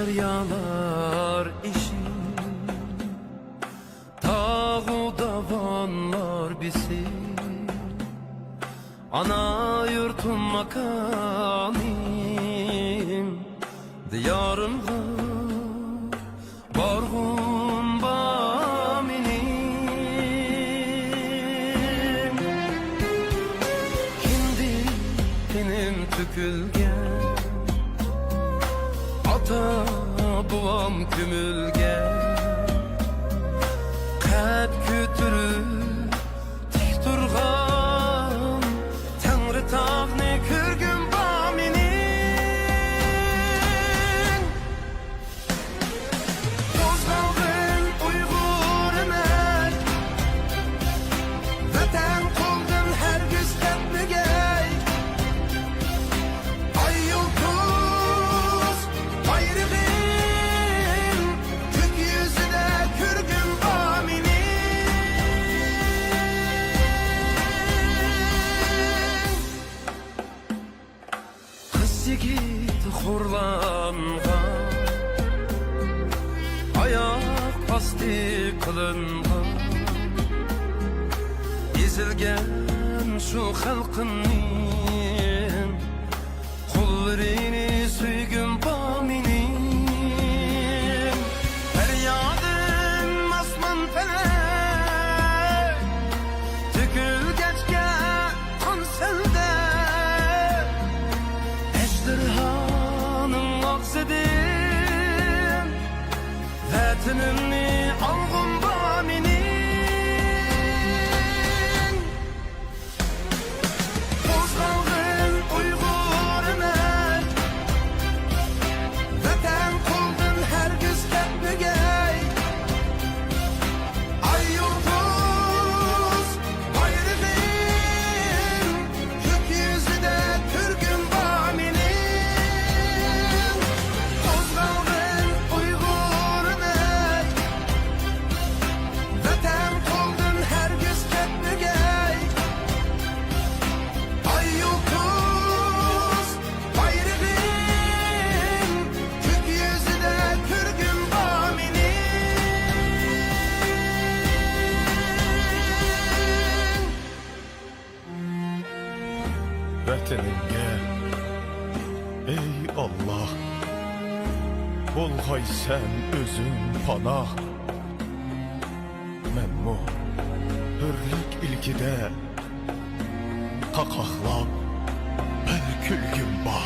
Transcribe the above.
deryalar işin, dağ davanlar bizi, ana yurtum makanim, diyarımga barğum ba menim. Hindi tenim tükülgen, ata buvam kümülgen, qad kütürüp tik turgan Tangri tağni körgün ba menin. Qo'zg'alg'in Uyg'ur emas, Vatan qo'ldan hargiz ketmagay. Ay yulduz bayrağın kök yüzüde körgün ba menin. Kız yigit xorlangan, ayak pasti kılıngan, ezilgen şu halkının kollarını süygün ba menin. Feryadım asman felek, tükülgeçke kan selde, ejderhanın ağzıdım, vatanımni algım ba menin. Qo'zg'alg'in Uyg'ur emas, Vatan qo'ldan hargiz ketmagay. Ay yulduz bayrağın kök yüzüde körgün ba menin. Qo'zg'alg'in Uyg'ur emas, Vatan qo'ldan hargiz ketmagay. Ay yulduz bayrağın kök yüzüde körgün ba menin. Vətənimə, ey Allah, bolğay sən özün panah. Mənmu hürlük ilkidə qaqaqlab bir külgün ba.